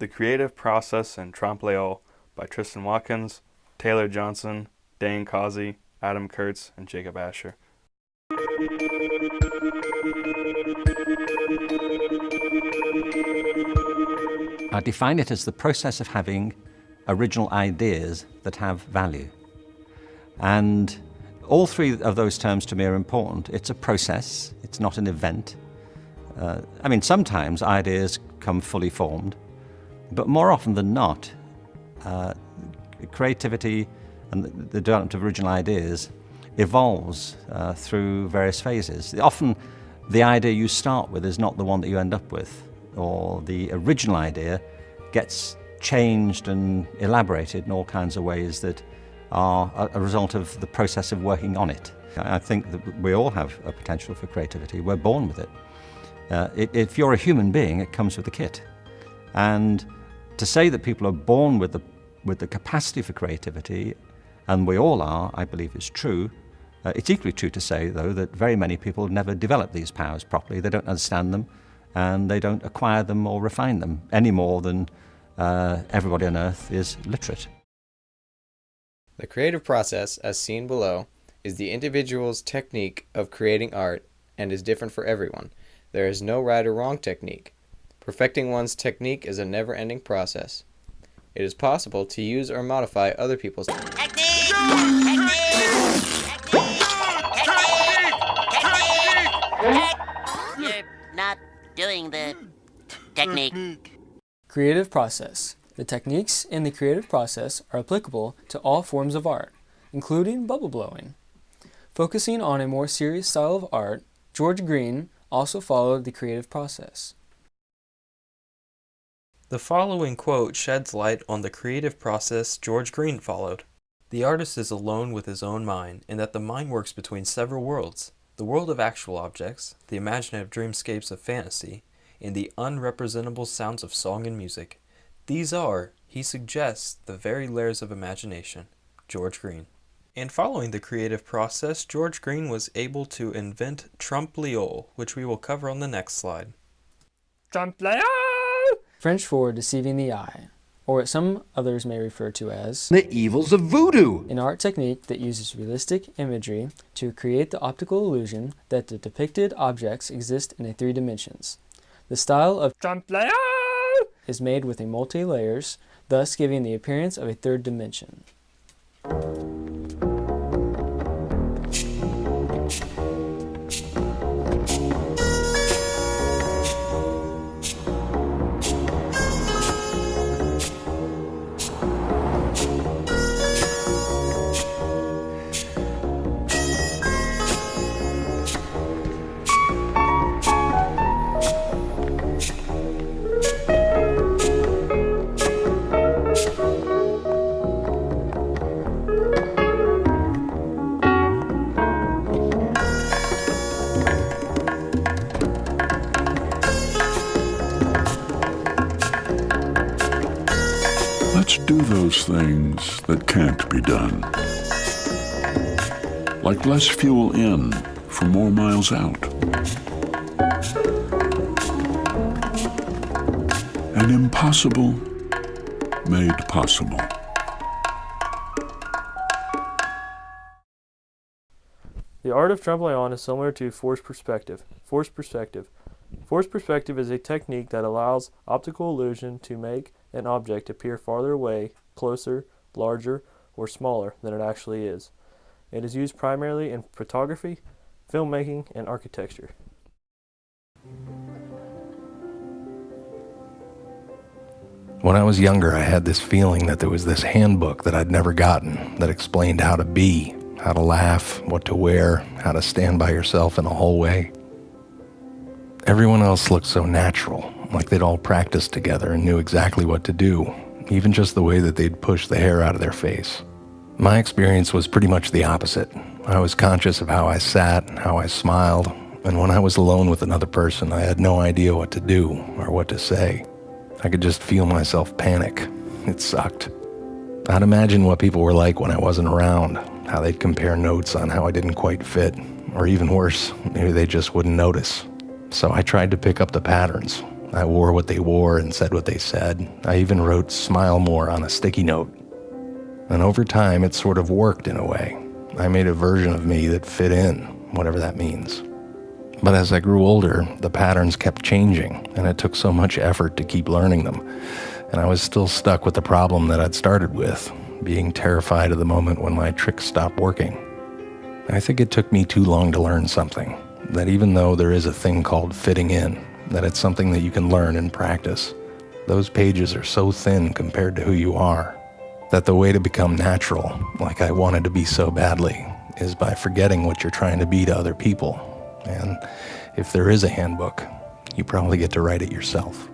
The Creative Process in Trompe-l'œil by Tristan Watkins, Taylor Johnson, Dane Causey, Adam Kurtz, and Jacob Asher. I define it as the process of having original ideas that have value. And all three of those terms to me are important. It's a process, it's not an event. Sometimes ideas come fully formed, but more often than not, creativity and the development of original ideas evolves through various phases. Often the idea you start with is not the one that you end up with, or the original idea gets changed and elaborated in all kinds of ways that are a result of the process of working on it. I think that we all have a potential for creativity. We're born with it. If you're a human being, it comes with the kit. And to say that people are born with the capacity for creativity, and we all are, I believe is true. It's equally true to say, though, that very many people never develop these powers properly. They don't understand them, and they don't acquire them or refine them any more than everybody on earth is literate. The creative process, as seen below, is the individual's technique of creating art and is different for everyone. There is no right or wrong technique. Perfecting one's technique is a never-ending process. It is possible to use or modify other people's technique. You're not doing the technique. Creative process. The techniques in the creative process are applicable to all forms of art, including bubble blowing. Focusing on a more serious style of art, George Green also followed the creative process. The following quote sheds light on the creative process George Green followed. The artist is alone with his own mind, in that the mind works between several worlds: the world of actual objects, the imaginative dreamscapes of fantasy, and the unrepresentable sounds of song and music. These are, he suggests, the very layers of imagination. George Green. And following the creative process, George Green was able to invent Trompe-l'œil, which we will cover on the next slide. Trompe-l'œil! French for deceiving the eye, or what some others may refer to as the evils of voodoo, an art technique that uses realistic imagery to create the optical illusion that the depicted objects exist in 3 dimensions. The style of Trompe-l'œil is made with a multi-layers, thus giving the appearance of a 3rd dimension. Let's do those things that can't be done. Like less fuel in for more miles out. An impossible made possible. The art of Trompe-l'œil is similar to forced perspective. Forced perspective is a technique that allows optical illusion to make an object appear farther away, closer, larger, or smaller than it actually is. It is used primarily in photography, filmmaking, and architecture. When I was younger, I had this feeling that there was this handbook that I'd never gotten that explained how to be, how to laugh, what to wear, how to stand by yourself in a hallway. Everyone else looked so natural, like they'd all practiced together and knew exactly what to do, even just the way that they'd push the hair out of their face. My experience was pretty much the opposite. I was conscious of how I sat and how I smiled, and when I was alone with another person, I had no idea what to do or what to say. I could just feel myself panic. It sucked. I'd imagine what people were like when I wasn't around, how they'd compare notes on how I didn't quite fit, or even worse, maybe they just wouldn't notice. So I tried to pick up the patterns, I wore what they wore and said what they said. I even wrote "smile more" on a sticky note. And over time, it sort of worked in a way. I made a version of me that fit in, whatever that means. But as I grew older, the patterns kept changing, and it took so much effort to keep learning them. And I was still stuck with the problem that I'd started with, being terrified of the moment when my tricks stopped working. I think it took me too long to learn something, that even though there is a thing called fitting in, that it's something that you can learn and practice. Those pages are so thin compared to who you are, that the way to become natural, like I wanted to be so badly, is by forgetting what you're trying to be to other people. And if there is a handbook, you probably get to write it yourself.